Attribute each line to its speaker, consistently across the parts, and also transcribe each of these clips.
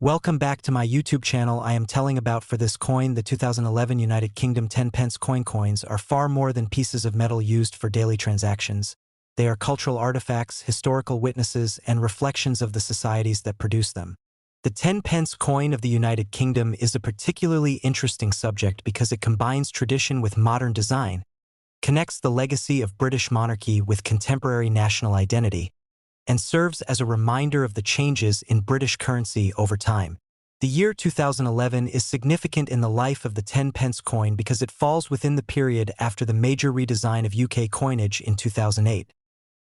Speaker 1: Welcome back to my YouTube channel. I am telling about for this coin, the 2011 United Kingdom 10 pence coins are far more than pieces of metal used for daily transactions. They are cultural artifacts, historical witnesses, and reflections of the societies that produce them. The 10 pence coin of the United Kingdom is a particularly interesting subject because it combines tradition with modern design, connects the legacy of British monarchy with contemporary national identity, and serves as a reminder of the changes in British currency over time. The year 2011 is significant in the life of the 10 pence coin because it falls within the period after the major redesign of UK coinage in 2008,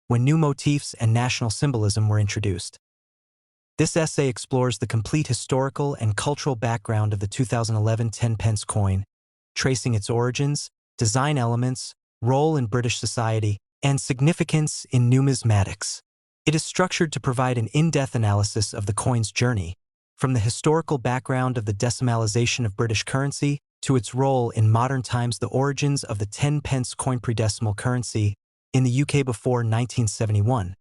Speaker 1: when new motifs and national symbolism were introduced. This essay explores the complete historical and cultural background of the 2011 10 pence coin, tracing its origins, design elements, role in British society, and significance in numismatics. It is structured to provide an in-depth analysis of the coin's journey, from the historical background of the decimalization of British currency to its role in modern times, the origins of the 10 pence coin pre-decimal currency in the UK before 1971.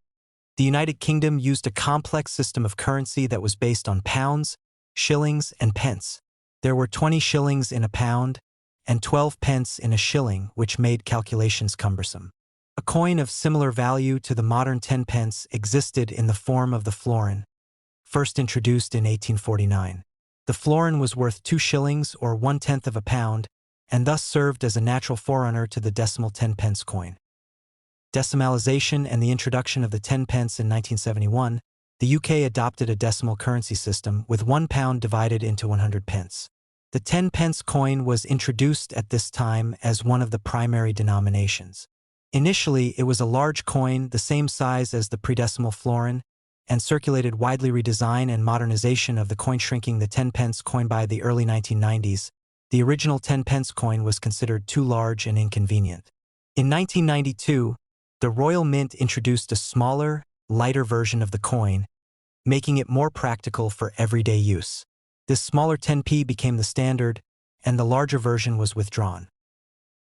Speaker 1: The United Kingdom used a complex system of currency that was based on pounds, shillings, and pence. There were 20 shillings in a pound and 12 pence in a shilling, which made calculations cumbersome. A coin of similar value to the modern 10 pence existed in the form of the florin, first introduced in 1849. The florin was worth 2 shillings or 1/10 of a pound, and thus served as a natural forerunner to the decimal 10 pence coin. Decimalization and the introduction of the 10 pence in 1971, the UK adopted a decimal currency system with 1 pound divided into 100 pence. The 10 pence coin was introduced at this time as one of the primary denominations. Initially, it was a large coin, the same size as the pre-decimal florin, and circulated widely. Redesign and modernization of the coin, shrinking the 10 pence coin by the early 1990s. The original 10 pence coin was considered too large and inconvenient. In 1992, the Royal Mint introduced a smaller, lighter version of the coin, making it more practical for everyday use. This smaller 10p became the standard, and the larger version was withdrawn.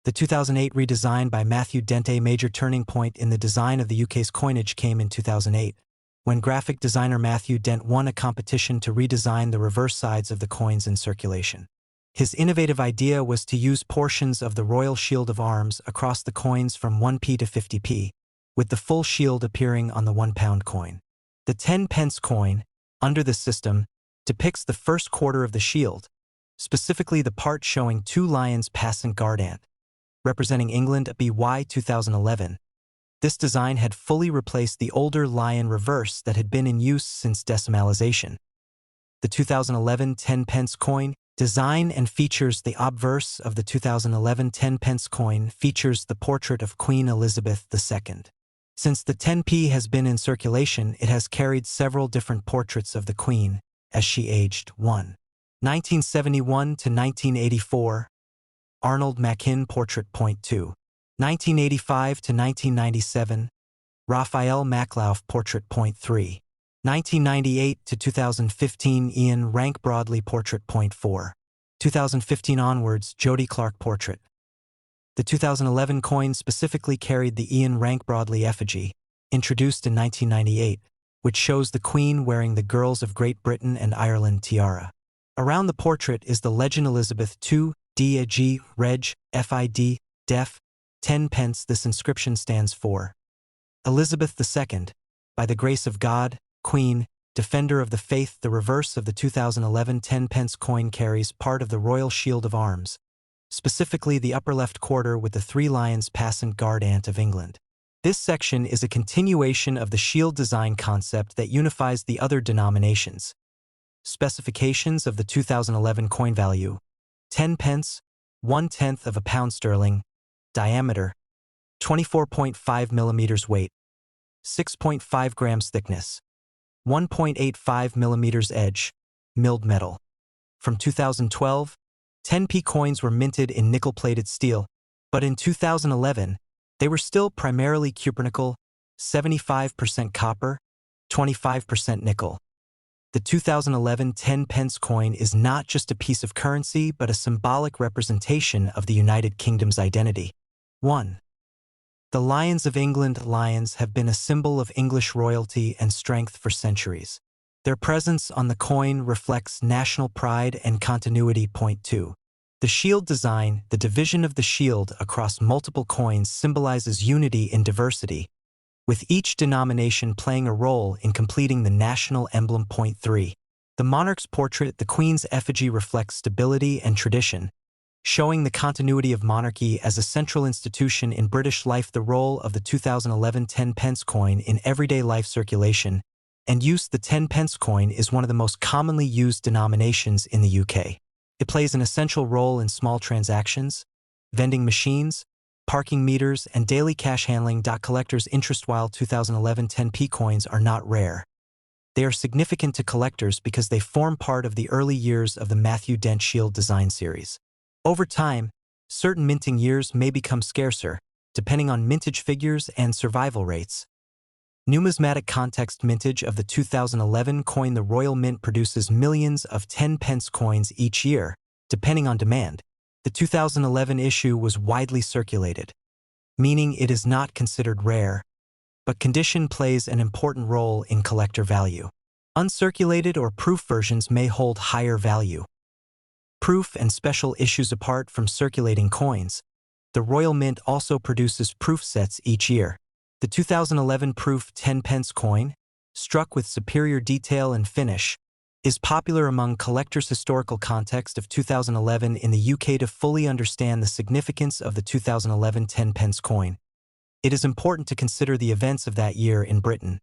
Speaker 1: The 2008 redesign by Matthew Dent. A major turning point in the design of the UK's coinage came in 2008, when graphic designer Matthew Dent won a competition to redesign the reverse sides of the coins in circulation. His innovative idea was to use portions of the Royal Shield of Arms across the coins from 1p to 50p, with the full shield appearing on the 1 pound coin. The 10 pence coin, under this system, depicts the first quarter of the shield, specifically the part showing 2 lions passant guardant, representing England. BY 2011. This design had fully replaced the older lion reverse that had been in use since decimalization. The 2011 10 pence coin design and features the obverse of the 2011 10 pence coin features the portrait of Queen Elizabeth II. Since the 10p has been in circulation, it has carried several different portraits of the Queen as she aged. 1. 1971 to 1984. Arnold Machin portrait. 2. 1985 to 1997. Raphael Maclauff portrait. 3. 1998 to 2015. Ian Rank Broadley portrait. 4. 2015 onwards. Jodie Clark portrait. The 2011 coin specifically carried the Ian Rank Broadley effigy, introduced in 1998, which shows the Queen wearing the Girls of Great Britain and Ireland tiara. Around the portrait is the legend Elizabeth II, D.A.G. Reg. F.I.D. Def. 10 pence. This inscription stands for Elizabeth II, by the grace of God, Queen, Defender of the Faith. The reverse of the 2011 10 pence coin carries part of the Royal Shield of Arms, specifically the upper left quarter with the 3 lions passant guardant of England. This section is a continuation of the shield design concept that unifies the other denominations. Specifications of the 2011 coin value: 10 pence, 1/10 of a pound sterling, diameter, 24.5 millimeters weight, 6.5 grams thickness, 1.85 millimeters edge, milled metal. From 2012, 10p coins were minted in nickel-plated steel, but in 2011, they were still primarily cupronickel, 75% copper, 25% nickel. The 2011 10 pence coin is not just a piece of currency but a symbolic representation of the United Kingdom's identity. 1. The Lions of England. Lions have been a symbol of English royalty and strength for centuries. Their presence on the coin reflects national pride and continuity. Point 2. The shield design, the division of the shield across multiple coins, symbolizes unity in diversity, with each denomination playing a role in completing the national emblem. Point 3. The monarch's portrait, the queen's effigy, reflects stability and tradition, showing the continuity of monarchy as a central institution in British life. The role of the 2011 10 pence coin in everyday life circulation and use. The 10 pence coin is one of the most commonly used denominations in the UK. It plays an essential role in small transactions, vending machines, parking meters, and daily cash handling. Collectors' interest. While 2011 10p coins are not rare, they are significant to collectors because they form part of the early years of the Matthew Dent Shield design series. Over time, certain minting years may become scarcer, depending on mintage figures and survival rates. Numismatic context. Mintage of the 2011 coin. The Royal Mint produces millions of 10 pence coins each year, depending on demand. The 2011 issue was widely circulated, meaning it is not considered rare, but condition plays an important role in collector value. Uncirculated or proof versions may hold higher value. Proof and special issues. Apart from circulating coins, the Royal Mint also produces proof sets each year. The 2011 proof 10 pence coin, struck with superior detail and finish, is popular among collectors. Historical context of 2011 in the UK. To fully understand the significance of the 2011 10 pence coin, it is important to consider the events of that year in Britain.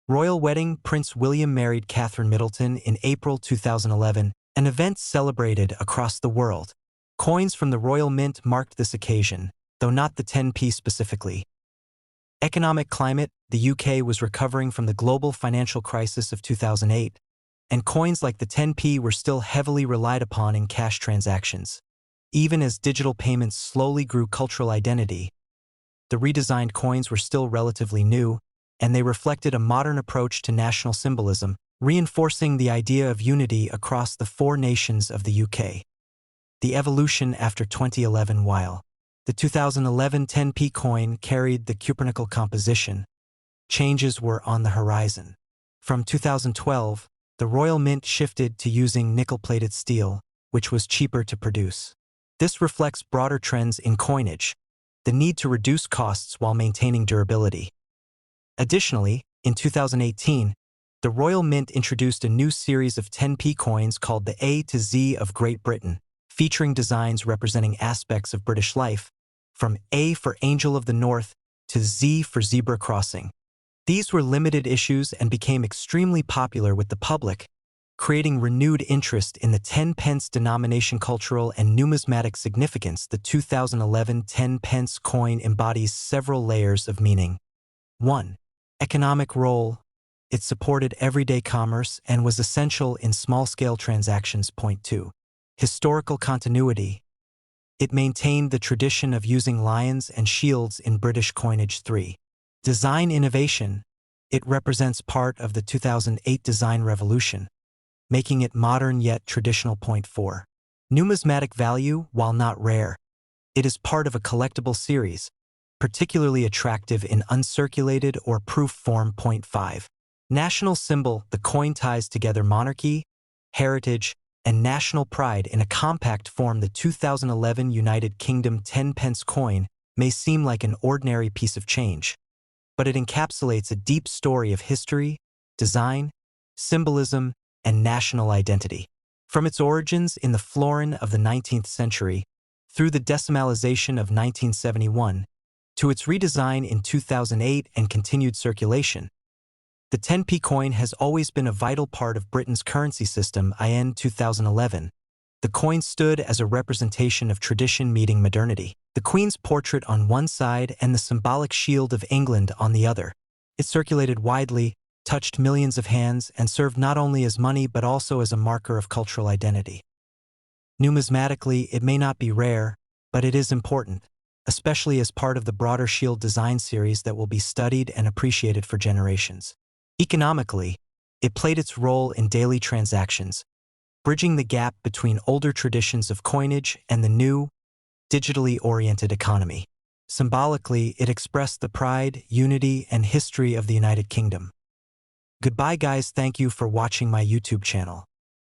Speaker 1: Royal wedding. Prince William married Catherine Middleton in April 2011, an event celebrated across the world. Coins from the Royal Mint marked this occasion, though not the 10p specifically. Economic climate. The UK was recovering from the global financial crisis of 2008, and coins like the 10p were still heavily relied upon in cash transactions. Even as digital payments slowly grew cultural identity, the redesigned coins were still relatively new, and they reflected a modern approach to national symbolism, reinforcing the idea of unity across the four nations of the UK. The evolution after 2011. While the 2011 10p coin carried the cupronickel composition, changes were on the horizon. From 2012, the Royal Mint shifted to using nickel-plated steel, which was cheaper to produce. This reflects broader trends in coinage, the need to reduce costs while maintaining durability. Additionally, in 2018, the Royal Mint introduced a new series of 10p coins called the A to Z of Great Britain, featuring designs representing aspects of British life, from A for Angel of the North to Z for Zebra Crossing. These were limited issues and became extremely popular with the public, creating renewed interest in the 10 pence denomination. Cultural and numismatic significance. The 2011 10 pence coin embodies several layers of meaning. 1. Economic role. It supported everyday commerce and was essential in small-scale transactions. Point 2. Historical continuity. It maintained the tradition of using lions and shields in British coinage. 3. Design innovation. It represents part of the 2008 design revolution, making it modern yet traditional. Point 4. Numismatic value. While not rare, it is part of a collectible series, particularly attractive in uncirculated or proof form. Point 5. National symbol. The coin ties together monarchy, heritage, and national pride in a compact form. The 2011 United Kingdom 10 pence coin may seem like an ordinary piece of change, but it encapsulates a deep story of history, design, symbolism, and national identity. From its origins in the florin of the 19th century, through the decimalization of 1971, to its redesign in 2008 and continued circulation, the 10p coin has always been a vital part of Britain's currency system. In 2011, the coin stood as a representation of tradition meeting modernity. The Queen's portrait on one side and the symbolic shield of England on the other. It circulated widely, touched millions of hands, and served not only as money but also as a marker of cultural identity. Numismatically, it may not be rare, but it is important, especially as part of the broader shield design series that will be studied and appreciated for generations. Economically, it played its role in daily transactions, bridging the gap between older traditions of coinage and the new, digitally oriented economy. Symbolically, it expressed the pride, unity, and history of the United Kingdom. Goodbye guys, thank you for watching my YouTube channel.